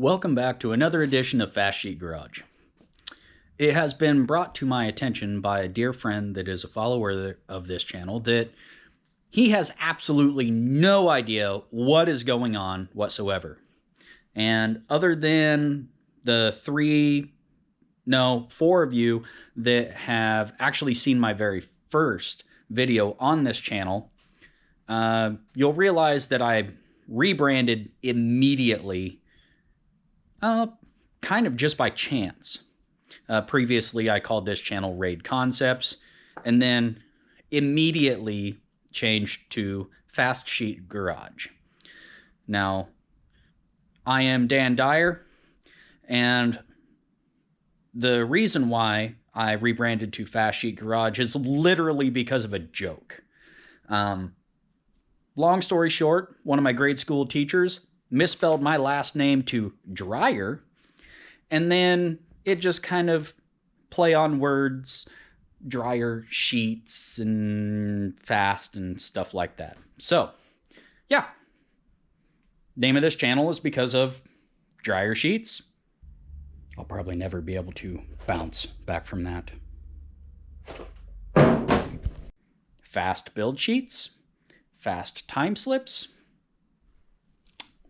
Welcome back to another edition of Fast Sheet Garage. It has been brought to my attention by a dear friend that is a follower of this channel that he has absolutely no idea what is going on whatsoever. And other than the four of you that have actually seen my very first video on this channel, you'll realize that I rebranded immediately, kind of just by chance. Previously, I called this channel Raid Concepts, and then immediately changed to Fast Sheet Garage. Now, I am Dan Dyer, and the reason why I rebranded to Fast Sheet Garage is literally because of a joke. Long story short, one of my grade school teachers misspelled my last name to Dryer, and then it just kind of play on words, dryer sheets and fast and stuff like that. So, yeah. Name of this channel is because of dryer sheets. I'll probably never be able to bounce back from that. Fast build sheets, fast time slips,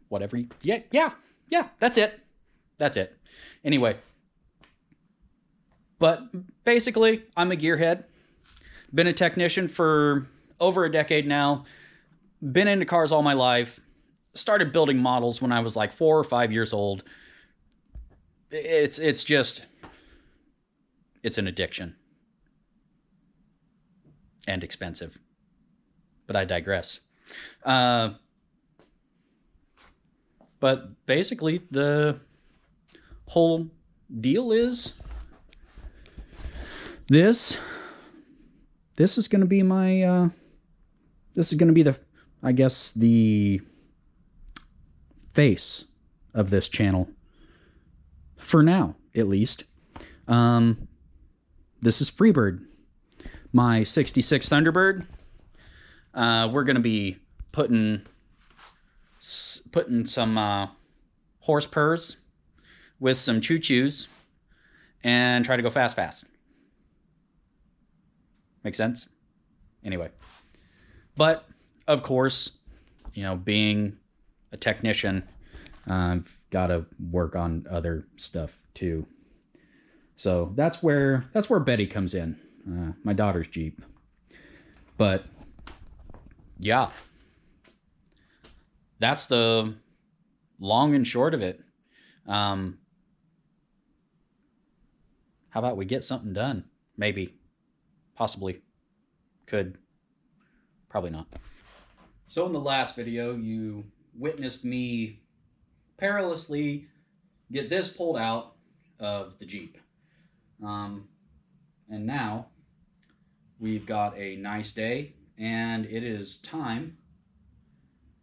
whatever. Yeah, that's it. Anyway, but basically, I'm a gearhead. Been a technician for over a decade now. Been into cars all my life. Started building models when I was like 4 or 5 years old. It's an addiction. And expensive. But I digress. But basically, the whole deal is this is going to be my this is going to be the face of this channel for now, at least. This is FreeBird, my 66 Thunderbird. We're going to be putting some horse purrs with some choo-choos and try to go fast. Make sense? Anyway. But, of course, being a technician, I've got to work on other stuff too. So that's where Betty comes in, my daughter's Jeep. But yeah, that's the long and short of it. How about we get something done? Maybe, possibly, could, probably not. So in the last video, you witnessed me perilously get this pulled out of the Jeep. And now we've got a nice day, and it is time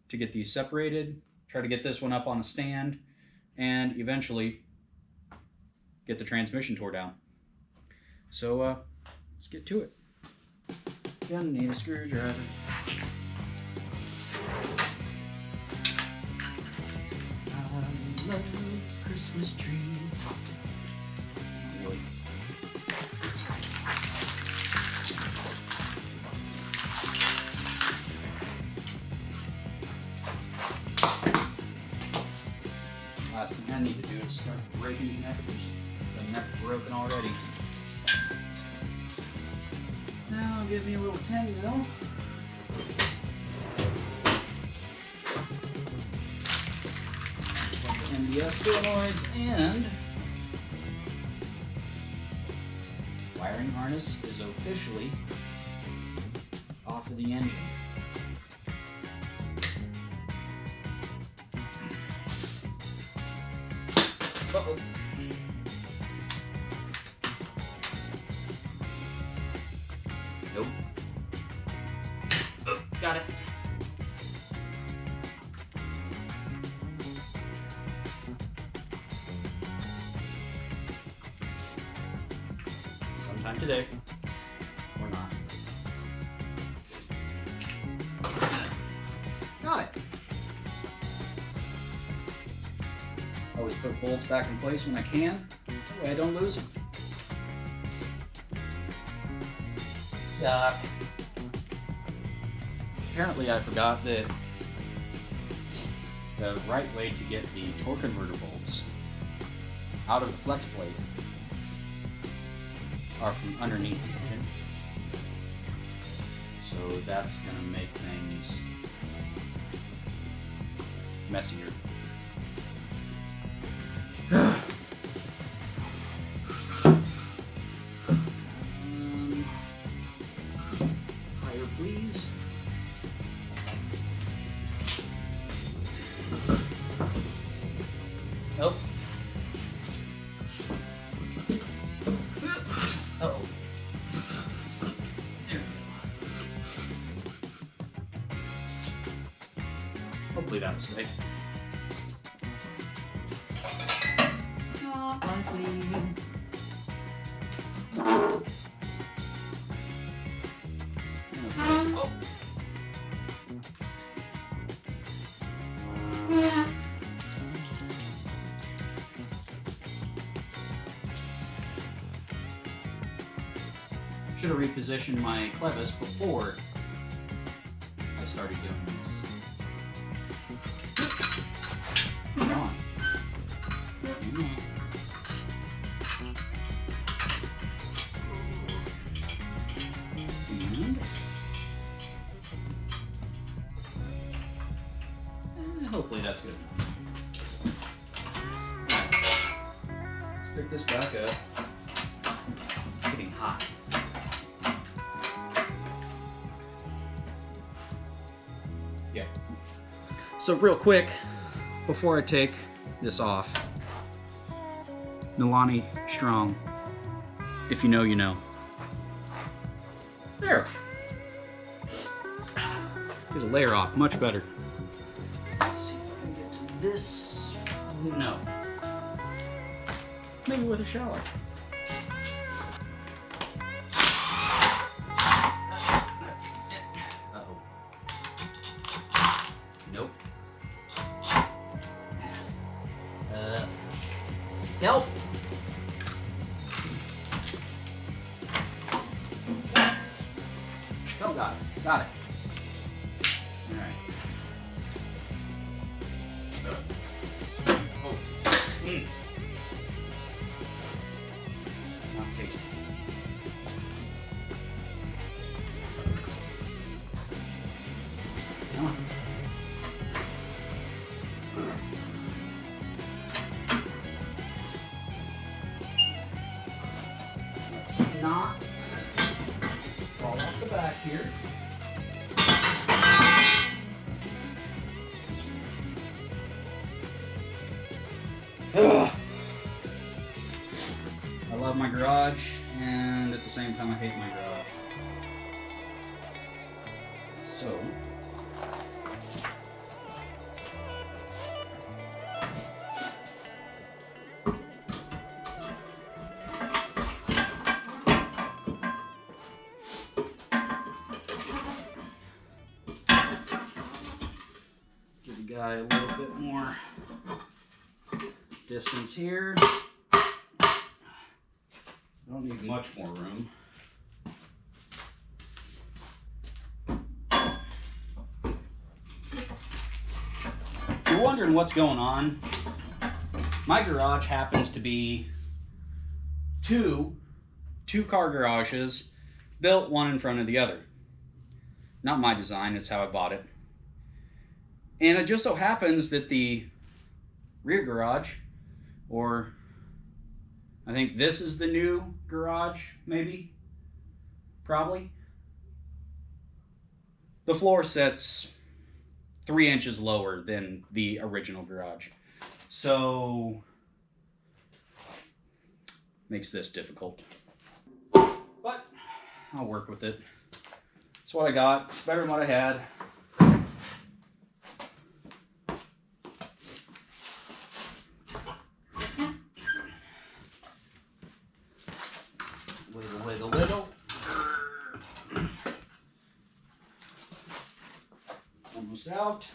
to get these separated, try to get this one up on a stand, and eventually get the transmission tore down. So let's get to it. Gonna need a screwdriver. I love Christmas trees. Really. Last thing I need to do is start breaking connectors. The neck broken already. Now give me a little 10 mil. MDS solenoids, and wiring harness is officially off of the engine. Uh-oh. Nope. Oh, got it. Sometime today, or not. Got it. Always put bolts back in place when I can. That way I don't lose them. Apparently I forgot that the right way to get the torque converter bolts out of the flex plate are from underneath the engine. So that's going to make things messier. Higher, please. Nope. Uh-oh. There we go. Hopefully that was safe. Not unclean. Oh. Should have repositioned my clevis before I started doing this. Come on. And hopefully that's good enough. Right. Let's pick this back up. It's getting hot. Yeah. So real quick, before I take this off, Milani Strong. If you know, you know. There. Get a layer off, much better. Let's see if I can get to this. No. Maybe with a shower. Uh-oh. Nope. Help! Oh, got it. Got it. Alright. Oh. Not tasty. Come on. Let's not fall off the back here. Ugh. I love my garage, and at the same time I hate my garage. So, give the guy a little bit more distance here. I don't need much more room. If you're wondering what's going on, my garage happens to be two car garages built one in front of the other. Not my design, it's how I bought it. And it just so happens that the rear garage, or I think this is the new garage, maybe, probably. The floor sits 3 inches lower than the original garage. So, makes this difficult. But, I'll work with it. It's what I got. It's better than what I had. Wiggle, wiggle, wiggle. Almost out.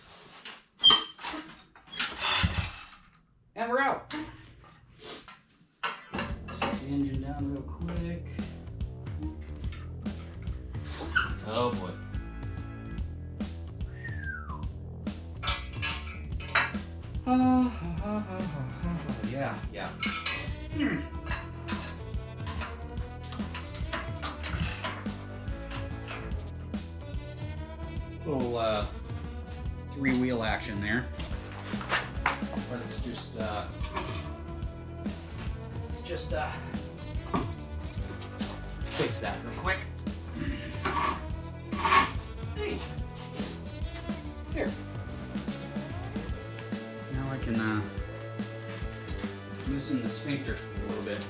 And And we're out. Set the engine down real quick. Oh boy. Yeah. Little three-wheel action there. But it's just fix that real quick. Hey, here. Now I can loosen the sphincter a little bit.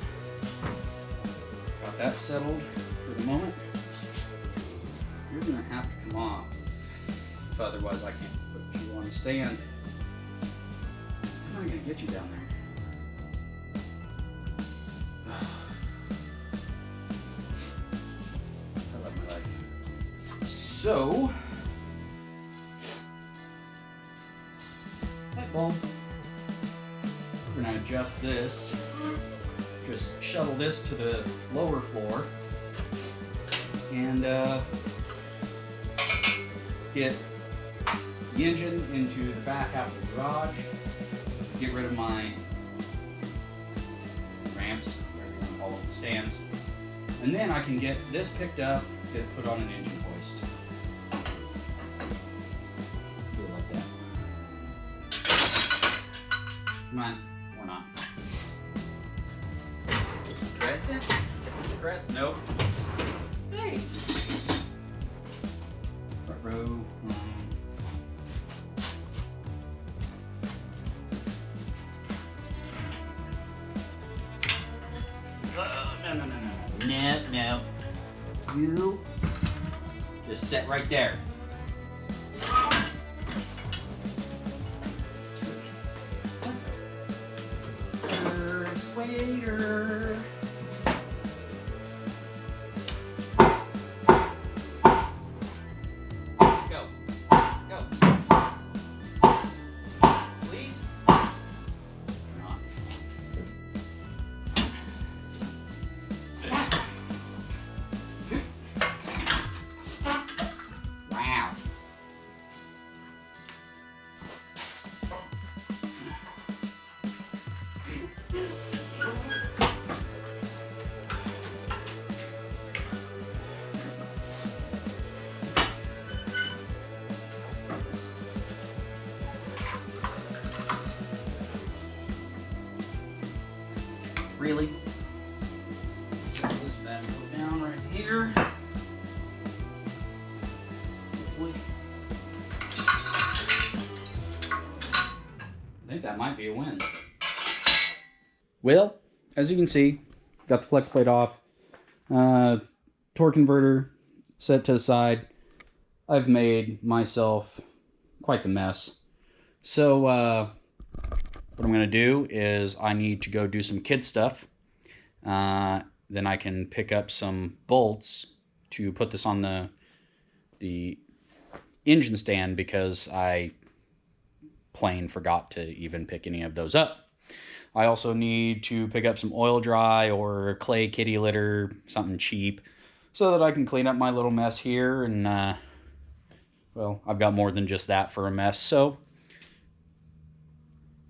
Got that settled for the moment. You're gonna have to come off, if otherwise I can't put you on the stand. I'm not gonna get you down there. I love my life. So, light bulb. We're gonna adjust this. Just shuttle this to the lower floor and get the engine into the back half of the garage. Get rid of my ramps, whatever you want to call them, stands. And then I can get this picked up, get it put on an engine hoist. Do it like that. Come on, or not. Press it. Press, nope. Hey! Front row. No. You just sit right there. Persuader. Go. Please. Not. Wow. Really? Set this bad boy down right here. Hopefully. I think that might be a win. Well, as you can see, got the flex plate off. Torque converter set to the side. I've made myself quite the mess. So, what I'm going to do is I need to go do some kid stuff. Then I can pick up some bolts to put this on the engine stand because I plain forgot to even pick any of those up. I also need to pick up some oil dry or clay kitty litter, something cheap, so that I can clean up my little mess here. And, well, I've got more than just that for a mess, so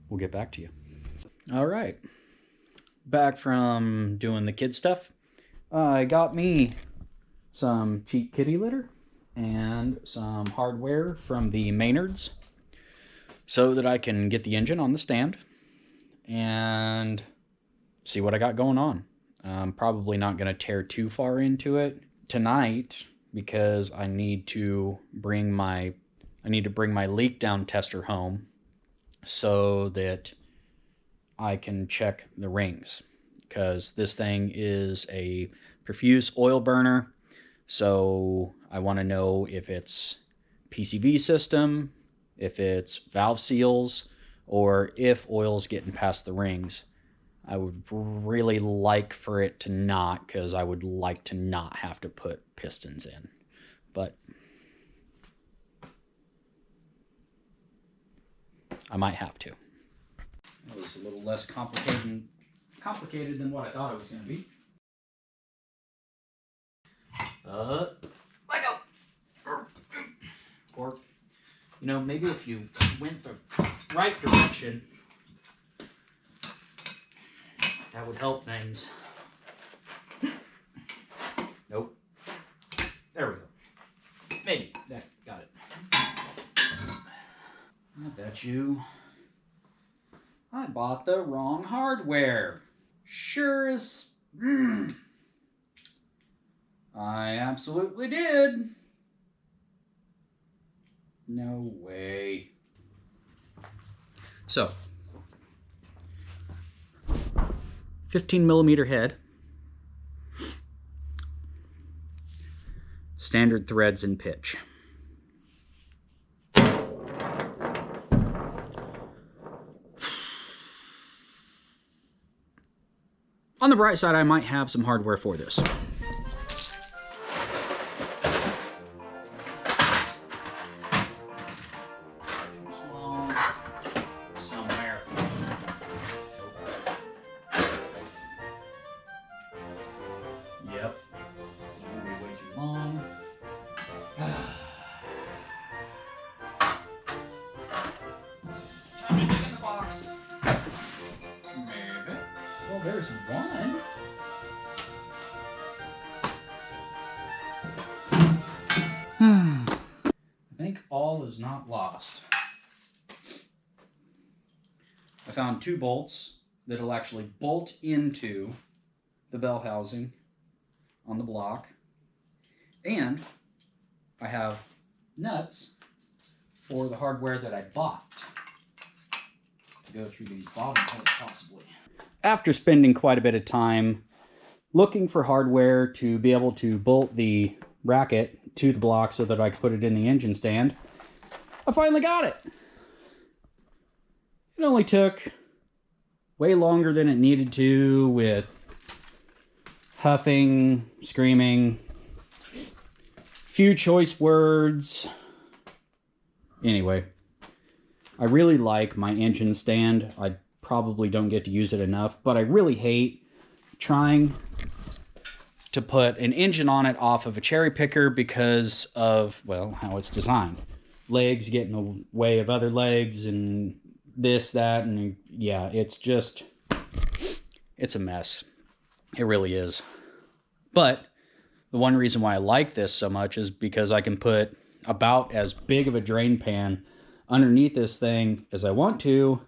we'll get back to you. All right. Back from doing the kid stuff. I got me some cheap kitty litter and some hardware from the Maynards so that I can get the engine on the stand and see what I got going on. I'm probably not going to tear too far into it tonight because I need to bring my leak down tester home so that I can check the rings, because this thing is a profuse oil burner. So I want to know if it's PCV system, if it's valve seals, or if oil's getting past the rings. I would really like for it to not, because I would like to not have to put pistons in. But I might have to. That was a little less complicated than what I thought it was going to be. Let go! Or, you know, maybe if you went the right direction, that would help things. Nope. There we go. Maybe. That got it. I bet you I bought the wrong hardware. Sure as... I absolutely did. No way. So, 15mm head. Standard threads and pitch. On the bright side, I might have some hardware for this. Somewhere. Yep. Way too long. Time to dig in the box. Maybe. Well, there's one. I think all is not lost. I found 2 bolts that'll actually bolt into the bell housing on the block. And I have nuts for the hardware that I bought to go through these bottom holes possibly. After spending quite a bit of time looking for hardware to be able to bolt the bracket to the block so that I could put it in the engine stand, I finally got it. It only took way longer than it needed to, with huffing, screaming, few choice words. Anyway, I really like my engine stand. I probably don't get to use it enough, but I really hate trying to put an engine on it off of a cherry picker because of, well, how it's designed. Legs get in the way of other legs and this, that, and yeah, it's just, it's a mess. It really is. But the one reason why I like this so much is because I can put about as big of a drain pan underneath this thing as I want to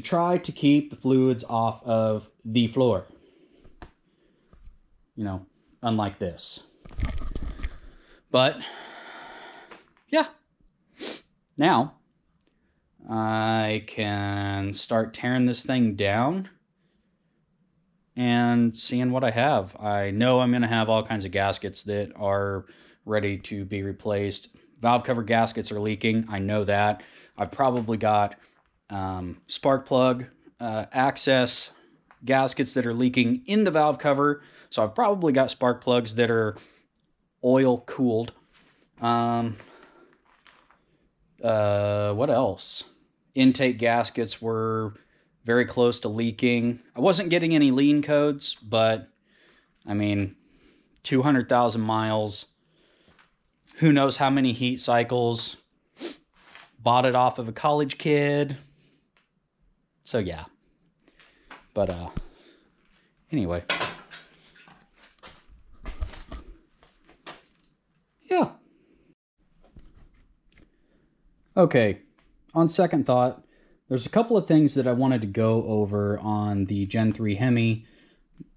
try to keep the fluids off of the floor. You know, unlike this. But, yeah. Now, I can start tearing this thing down and seeing what I have. I know I'm going to have all kinds of gaskets that are ready to be replaced. Valve cover gaskets are leaking. I know that. I've probably got spark plug access gaskets that are leaking in the valve cover. So I've probably got spark plugs that are oil cooled. What else? Intake gaskets were very close to leaking. I wasn't getting any lean codes, but I mean, 200,000 miles. Who knows how many heat cycles. Bought it off of a college kid. So yeah. But anyway. Yeah. Okay, on second thought, there's a couple of things that I wanted to go over on the Gen 3 Hemi.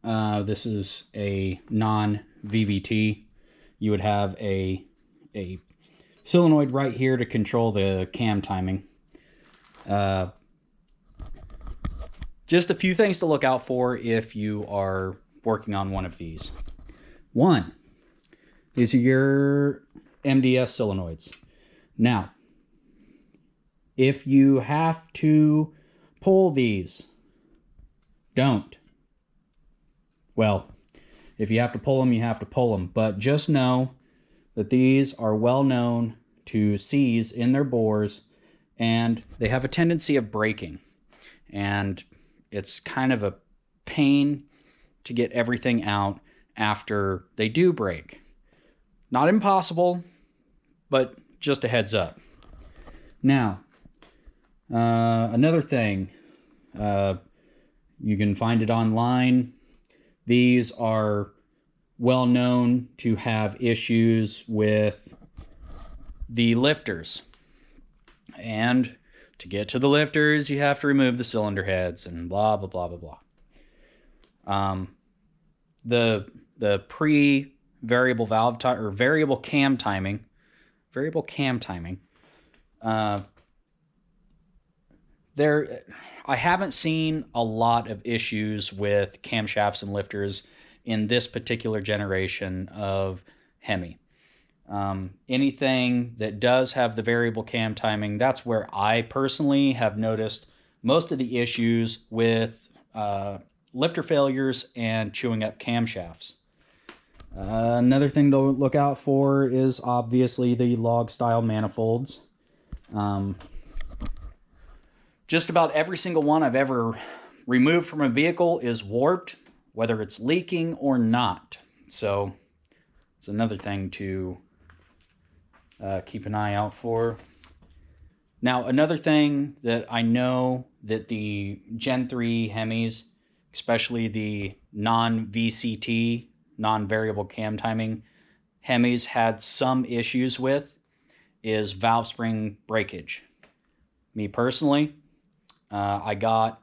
This is a non-VVT. You would have a solenoid right here to control the cam timing. Just a few things to look out for if you are working on one of these. One, these are your MDS solenoids. Now, if you have to pull these, don't. Well, if you have to pull them, you have to pull them. But just know that these are well known to seize in their bores, and they have a tendency of breaking. and it's kind of a pain to get everything out after they do break. Not impossible, but just a heads up. Now, another thing, you can find it online. These are well known to have issues with the lifters. And to get to the lifters, you have to remove the cylinder heads and blah, blah, blah, blah, blah. The pre-variable valve time or variable cam timing, I haven't seen a lot of issues with camshafts and lifters in this particular generation of Hemi. Anything that does have the variable cam timing, that's where I personally have noticed most of the issues with lifter failures and chewing up camshafts. Another thing to look out for is obviously the log style manifolds. Just about every single one I've ever removed from a vehicle is warped, whether it's leaking or not. So it's another thing to keep an eye out for. Now, another thing that I know that the Gen 3 Hemis, especially the non-VCT, non-variable cam timing Hemis, had some issues with is valve spring breakage. Me personally, I got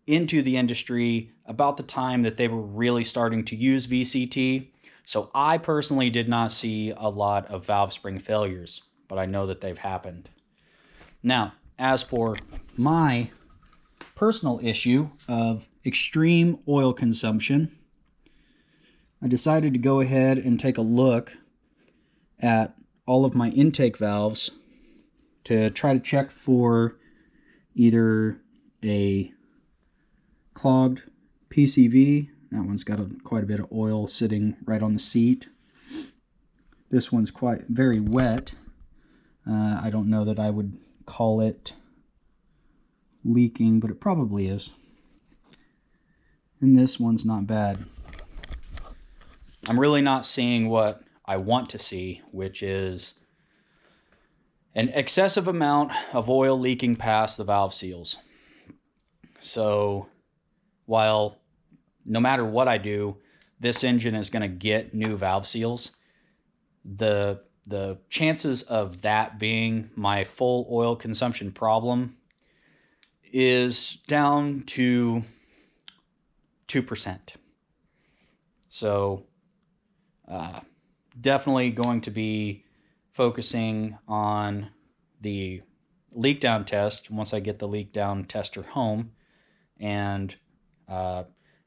into the industry about the time that they were really starting to use VCT. So I personally did not see a lot of valve spring failures, but I know that they've happened. Now, as for my personal issue of extreme oil consumption, I decided to go ahead and take a look at all of my intake valves to try to check for either a clogged PCV. That one's got quite a bit of oil sitting right on the seat. This one's very wet. I don't know that I would call it leaking, but it probably is. And this one's not bad. I'm really not seeing what I want to see, which is an excessive amount of oil leaking past the valve seals. So while no matter what I do, this engine is going to get new valve seals, the chances of that being my full oil consumption problem is down to 2%. So definitely going to be focusing on the leak down test once I get the leak down tester home. And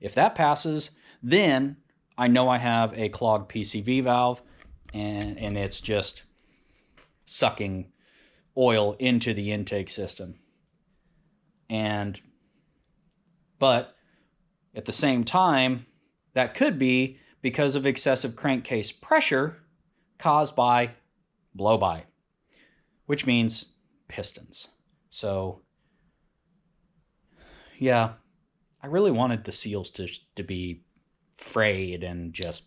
if that passes, then I know I have a clogged PCV valve, and it's just sucking oil into the intake system. But at the same time, that could be because of excessive crankcase pressure caused by blow-by, which means pistons. So yeah, I really wanted the seals to be frayed and just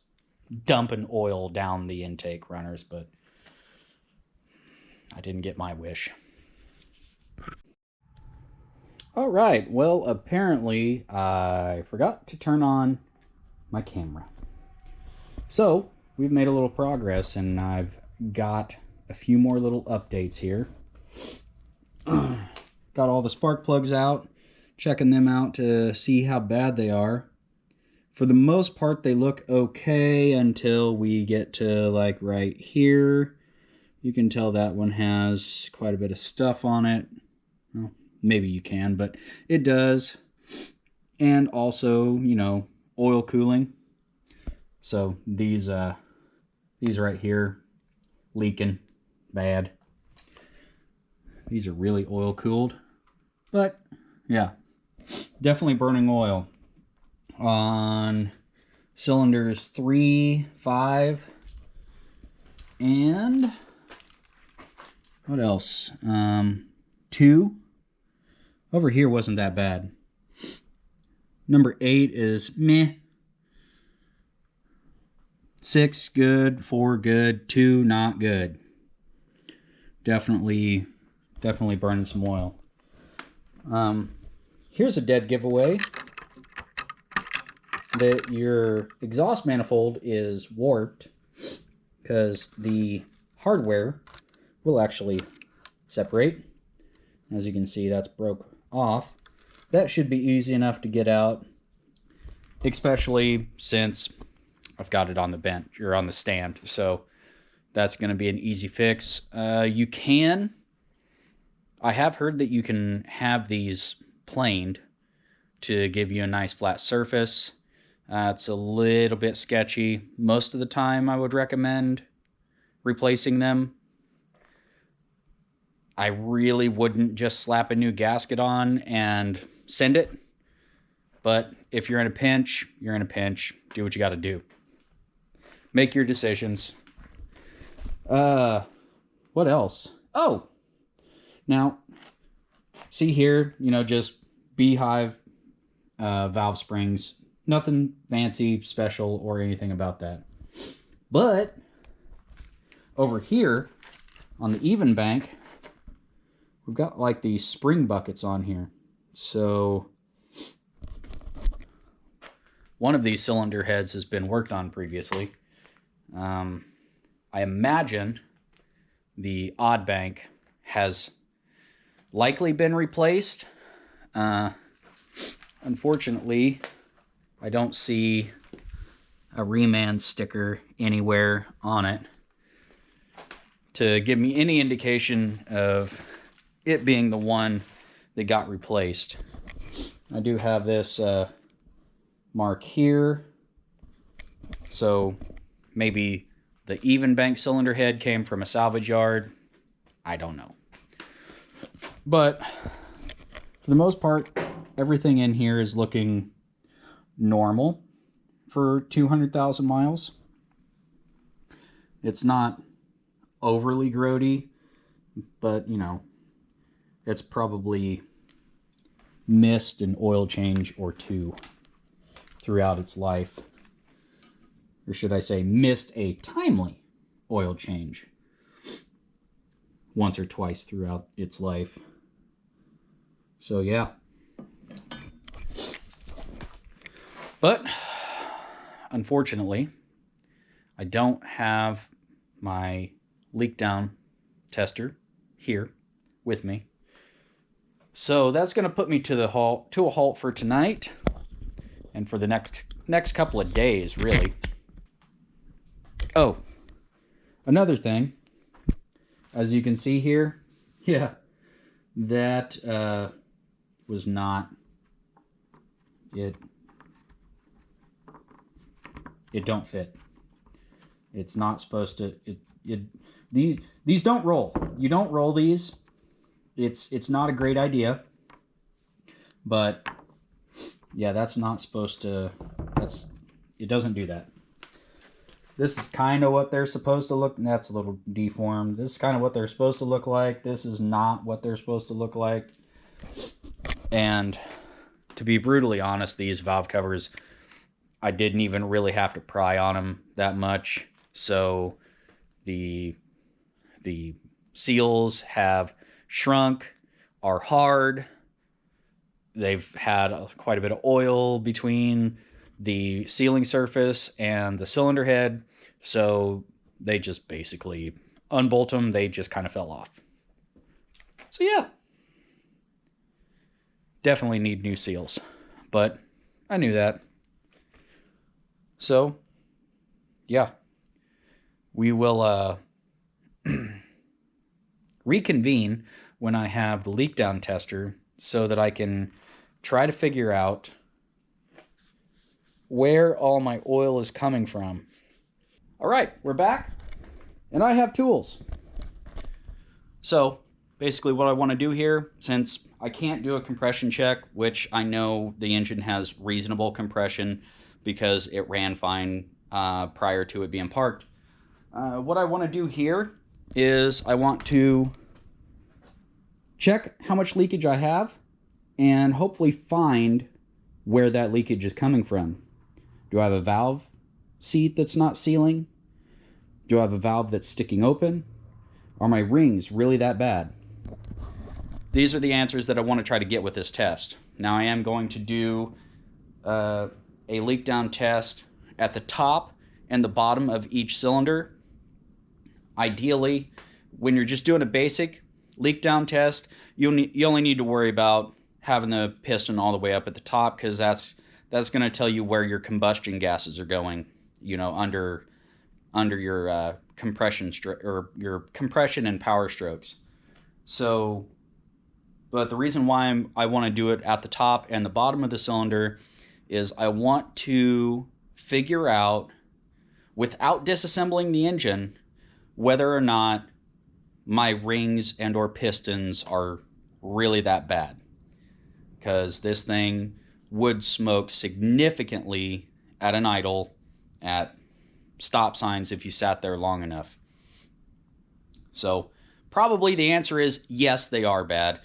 dumping oil down the intake runners, but I didn't get my wish. All right, well, apparently I forgot to turn on my camera. So we've made a little progress, and I've got a few more little updates here. Got all the spark plugs out, checking them out to see how bad they are. For the most part, they look okay until we get to like right here. You can tell that one has quite a bit of stuff on it. Well, maybe you can, but it does. And also, you know, oil cooling. So these right here, leaking bad. These are really oil cooled, but yeah, definitely burning oil on cylinders 3, 5, and what else? 2. Over here wasn't that bad. Number 8 is meh. 6 good, 4 good, 2 not good. Definitely burning some oil. Here's a dead giveaway that your exhaust manifold is warped because the hardware will actually separate. As you can see, that's broke off. That should be easy enough to get out, especially since I've got it on the bench or on the stand. So that's going to be an easy fix. I have heard that you can have these planed to give you a nice flat surface. It's a little bit sketchy. Most of the time I would recommend replacing them. I really wouldn't just slap a new gasket on and send it. But if you're in a pinch, you're in a pinch. Do what you got to do. Make your decisions. What else? Oh, now, see here, just beehive valve springs. Nothing fancy, special, or anything about that. But over here on the even bank, we've got like these spring buckets on here. So one of these cylinder heads has been worked on previously. I imagine the odd bank has likely been replaced. Unfortunately, I don't see a reman sticker anywhere on it to give me any indication of it being the one that got replaced. I do have this mark here, so maybe the even bank cylinder head came from a salvage yard. I don't know. But for the most part, everything in here is looking normal for 200,000 miles. It's not overly grody, but it's probably missed an oil change or two throughout its life. Or should I say, missed a timely oil change once or twice throughout its life. So yeah. But unfortunately, I don't have my leak down tester here with me. So that's going to put me to a halt for tonight and for the next couple of days, really. Oh, another thing, as you can see here, yeah, that was not it. It don't fit. It's not supposed to. These don't roll. You don't roll these. It's not a great idea. But yeah, that's not supposed to. It doesn't do that. This is kind of what they're supposed to look. That's a little deformed. This is kind of what they're supposed to look like. This is not what they're supposed to look like. And to be brutally honest, these valve covers, I didn't even really have to pry on them that much. So the seals have shrunk, are hard. They've had quite a bit of oil between the sealing surface and the cylinder head. So they just basically unbolt them. They just kind of fell off. So yeah, definitely need new seals, but I knew that. So yeah, we will reconvene when I have the leak down tester so that I can try to figure out where all my oil is coming from. All right, we're back, and I have tools. So basically what I want to do here, since I can't do a compression check, which I know the engine has reasonable compression because it ran fine prior to it being parked. What I want to do here is I want to check how much leakage I have and hopefully find where that leakage is coming from. Do I have a valve seat that's not sealing? Do I have a valve that's sticking open? Are my rings really that bad? These are the answers that I want to try to get with this test. Now I am going to do a leak down test at the top and the bottom of each cylinder. Ideally, when you're just doing a basic leak down test, you only need to worry about having the piston all the way up at the top, because that's going to tell you where your combustion gases are going, you know, under your compression or your compression and power strokes. So, but the reason why I want to do it at the top and the bottom of the cylinder is I want to figure out, without disassembling the engine, whether or not my rings and or pistons are really that bad. Because this thing would smoke significantly at an idle, at stop signs, if you sat there long enough. So probably the answer is yes, they are bad.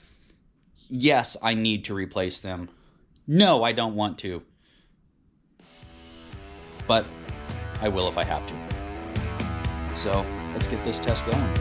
Yes, I need to replace them. No, I don't want to. But I will if I have to. So let's get this test going.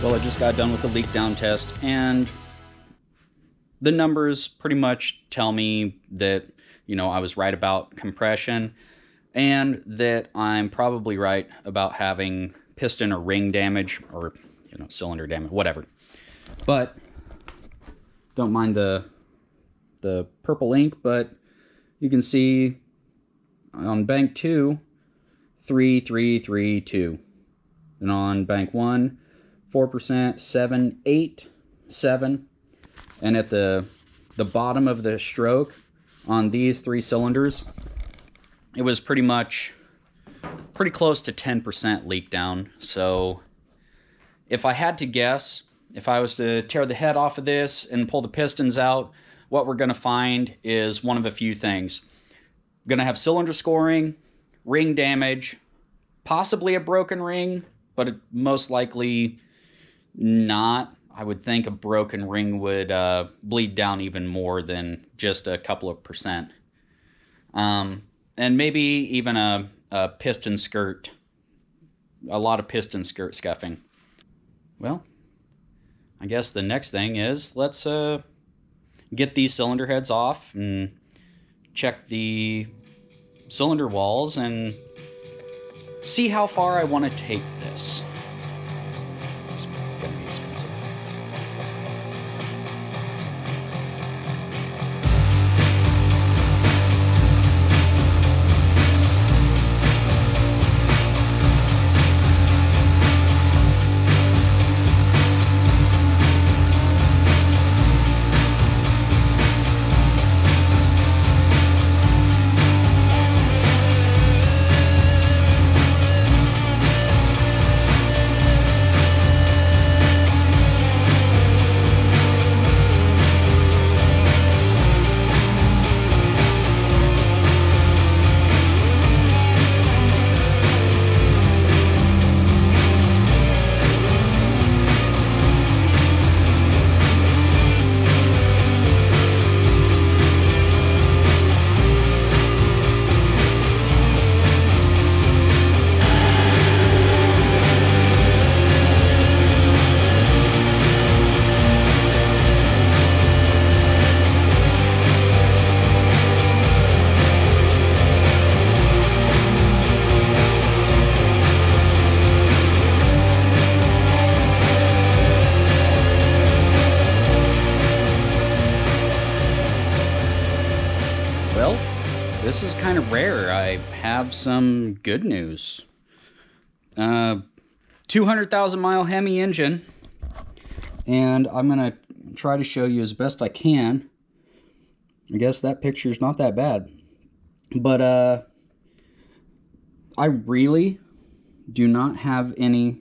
Well, I just got done with the leak down test, and the numbers pretty much tell me that, you know, I was right about compression, and that I'm probably right about having piston or ring damage, or, you know, cylinder damage, whatever. But don't mind the purple ink, but you can see on bank 2, 3, 3, 3, 2. And on bank 1, 4%, 7, 8, 7. And at the bottom of the stroke on these 3 cylinders, it was pretty close to 10% leak down. So if I had to guess, if I was to tear the head off of this and pull the pistons out, what we're going to find is one of a few things. Going to have cylinder scoring, ring damage, possibly a broken ring, but it most likely not. I would think a broken ring would bleed down even more than just a couple of percent. And maybe even a piston skirt, a lot of piston skirt scuffing. Well, I guess the next thing is let's get these cylinder heads off and check the cylinder walls and see how far I want to take this. It's gonna be expensive. this is kind of rare. I have some good news. 200,000 mile Hemi engine, and I'm gonna try to show you as best I can. I guess that picture's not that bad, but I really do not have any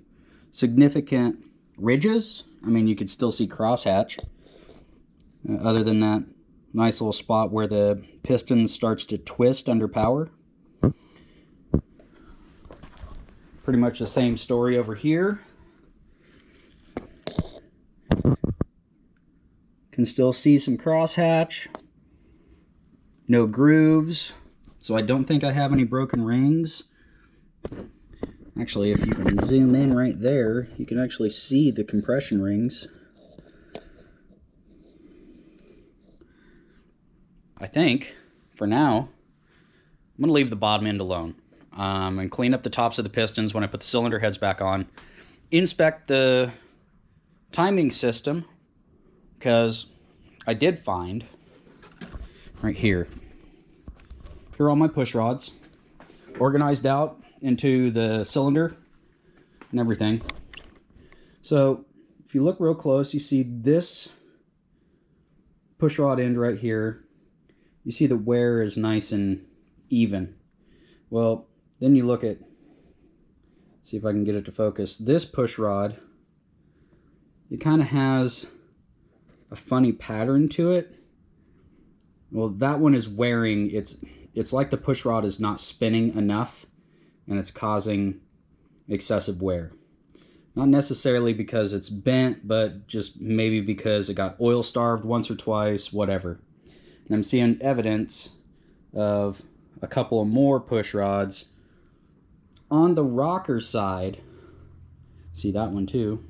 significant ridges. I mean, you could still see crosshatch, other than that nice little spot where the piston starts to twist under power. Pretty much the same story over here. Can still see some crosshatch. No grooves. So I don't think I have any broken rings. Actually, if you can zoom in right there, you can actually see the compression rings. I think, for now, I'm going to leave the bottom end alone. And clean up the tops of the pistons when I put the cylinder heads back on. Inspect the timing system, because I did find, right here, here are all my push rods, organized out into the cylinder and everything. So, if you look real close, you see this push rod end right here. You see the wear is nice and even. Well, then you look at, see if I can get it to focus, this push rod, it kind of has a funny pattern to it. Well, that one is wearing, it's like the push rod is not spinning enough, and it's causing excessive wear. Not necessarily because it's bent, but just maybe because it got oil starved once or twice, whatever. And I'm seeing evidence of a couple of more push rods on the rocker side. See that one too.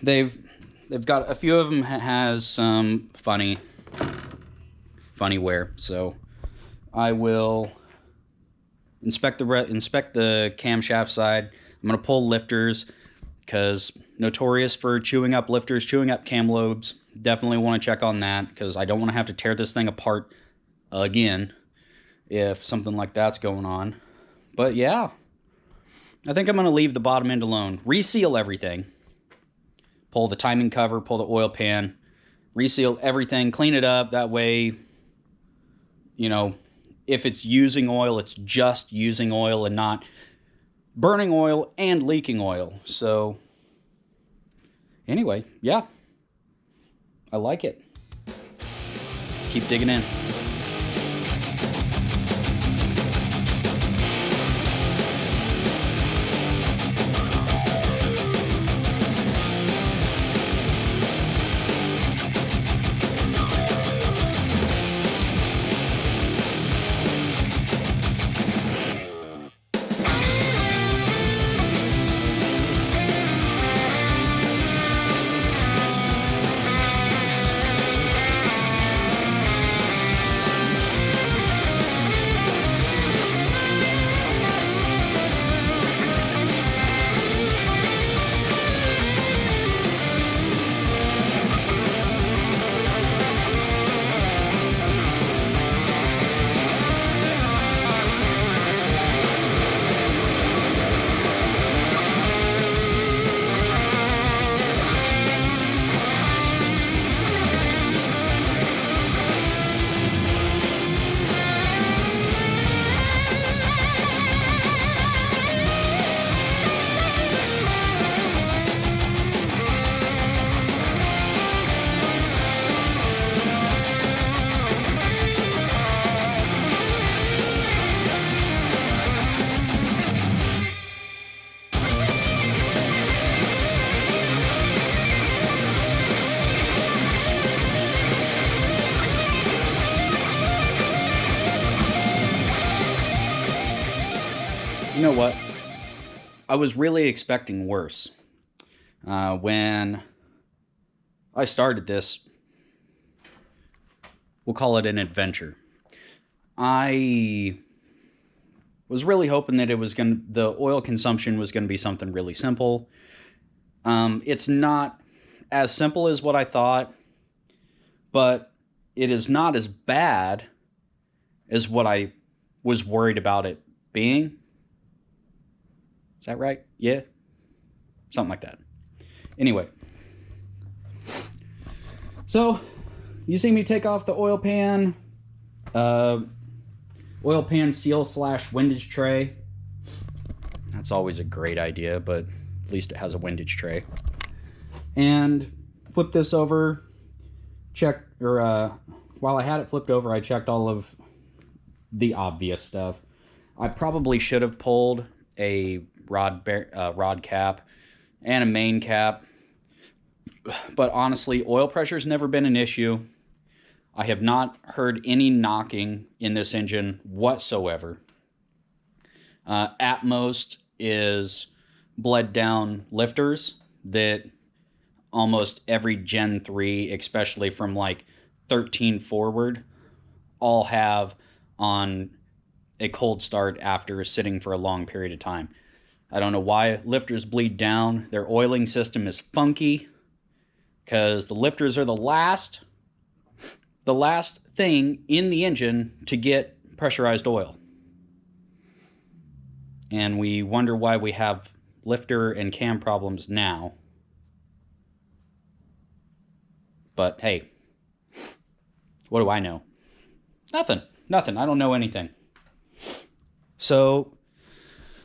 They've got a few of them has some funny wear. So I will inspect the camshaft side. I'm gonna pull lifters, because notorious for chewing up lifters, chewing up cam lobes. Definitely want to check on that, because I don't want to have to tear this thing apart again if something like that's going on. But yeah, I think I'm going to leave the bottom end alone. Reseal everything. Pull the timing cover, pull the oil pan, reseal everything, clean it up. That way, you know, if it's using oil, it's just using oil and not burning oil and leaking oil. So anyway, yeah, I like it. Let's keep digging in. You know what? I was really expecting worse. When I started this, we'll call it an adventure, I was really hoping that the oil consumption was going to be something really simple. It's not as simple as what I thought, but it is not as bad as what I was worried about it being. Is that right? Yeah? Something like that. Anyway. So, you see me take off the oil pan seal / windage tray. That's always a great idea, but at least it has a windage tray. And flip this over. While I had it flipped over, I checked all of the obvious stuff. I probably should have pulled a rod cap and a main cap, but honestly, oil pressure's never been an issue. I have not heard any knocking in this engine whatsoever. At most is bled down lifters that almost every Gen 3, especially from like 13 forward, all have on a cold start after sitting for a long period of time. I don't know why lifters bleed down. Their oiling system is funky because the lifters are the last thing in the engine to get pressurized oil. And we wonder why we have lifter and cam problems now. But hey, what do I know? Nothing. I don't know anything. So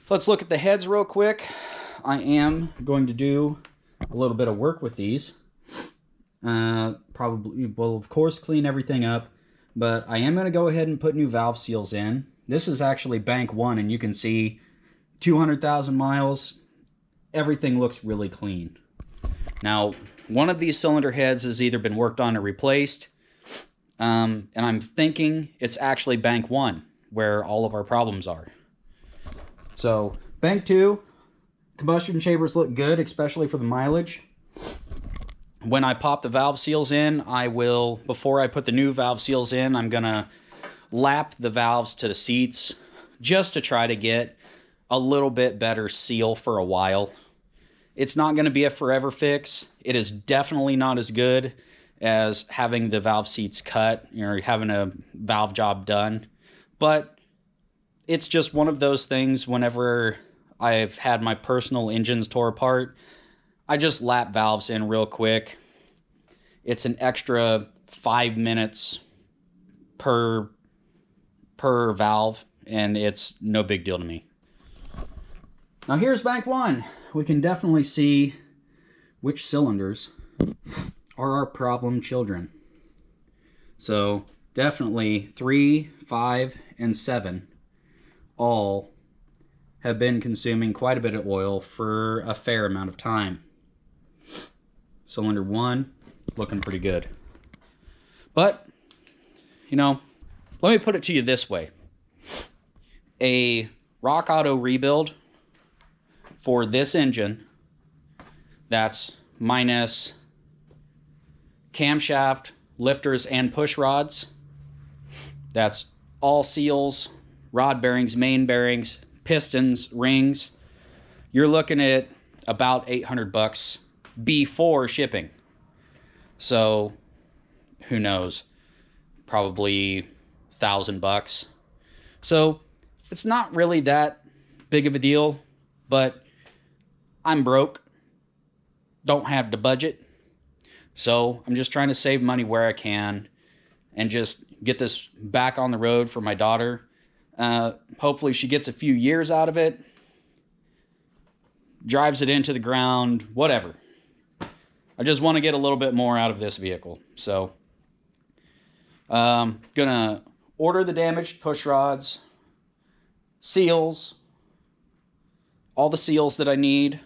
let's look at the heads real quick. I am going to do a little bit of work with these. Probably will, of course, clean everything up. But I am going to go ahead and put new valve seals in. This is actually bank 1, and you can see 200,000 miles. Everything looks really clean. Now, one of these cylinder heads has either been worked on or replaced. And I'm thinking it's actually bank 1, where all of our problems are. So, bank 2, combustion chambers look good, especially for the mileage. When I pop the valve seals in, before I put the new valve seals in, I'm going to lap the valves to the seats just to try to get a little bit better seal for a while. It's not going to be a forever fix. It is definitely not as good as having the valve seats cut or having a valve job done. But it's just one of those things. Whenever I've had my personal engines tore apart, I just lap valves in real quick. It's an extra 5 minutes per valve, and it's no big deal to me. Now here's bank 1. We can definitely see which cylinders are our problem children. So definitely 3, 5, and 7 all have been consuming quite a bit of oil for a fair amount of time. Cylinder 1 looking pretty good. But, let me put it to you this way. A Rock Auto rebuild for this engine, that's minus camshaft, lifters, and push rods. That's all seals, rod bearings, main bearings, pistons, rings. You're looking at about $800 before shipping. So, who knows? Probably $1,000. So, it's not really that big of a deal, but I'm broke. Don't have the budget. So, I'm just trying to save money where I can and just get this back on the road for my daughter. Hopefully she gets a few years out of it, drives it into the ground, whatever. I just want to get a little bit more out of this vehicle. So, gonna order the damaged push rods, seals, all the seals that I need.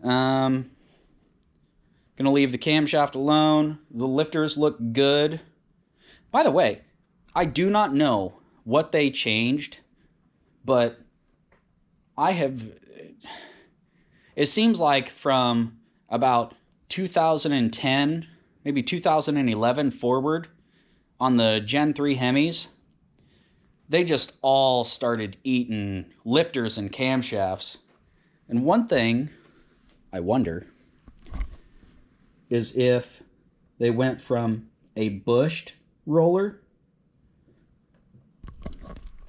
Gonna leave the camshaft alone. The lifters look good. By the way, I do not know what they changed, but it seems like from about 2010, maybe 2011 forward, on the Gen 3 Hemis, they just all started eating lifters and camshafts. And one thing I wonder is if they went from a bushed roller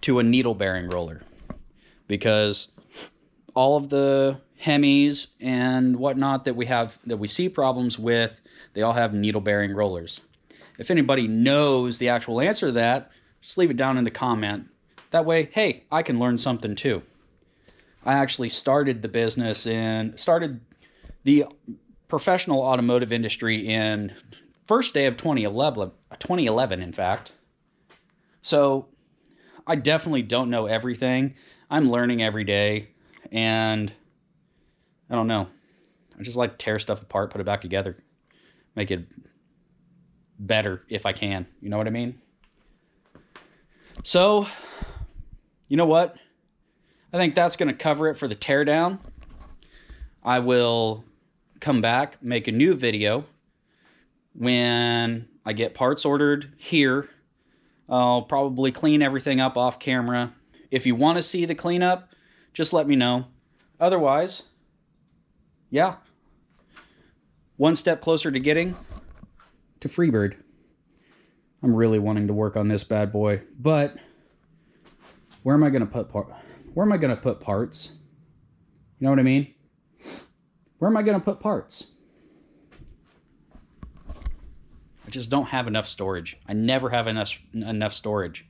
to a needle bearing roller, because all of the Hemis and whatnot that we see problems with, they all have needle bearing rollers. If anybody knows the actual answer to that, just leave it down in the comment. That way, hey, I can learn something too. I actually started the professional automotive industry in first day of 2011 in fact. So I definitely don't know everything. I'm learning every day, and I don't know. I just like to tear stuff apart, put it back together, make it better if I can. You know what I mean? So, you know what? I think that's going to cover it for the teardown. I will come back, make a new video when I get parts ordered here. I'll probably clean everything up off camera. If you want to see the cleanup, just let me know. Otherwise, yeah. One step closer to getting to FreeBird. I'm really wanting to work on this bad boy, but where am I going to put parts? You know what I mean? Where am I going to put parts? I just don't have enough storage. I never have enough storage.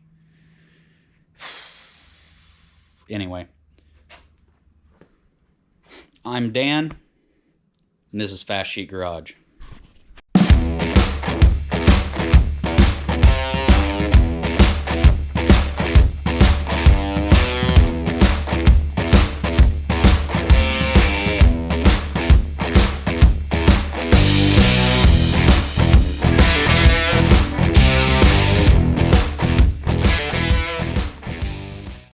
Anyway, I'm Dan, and this is Fast Sheet Garage.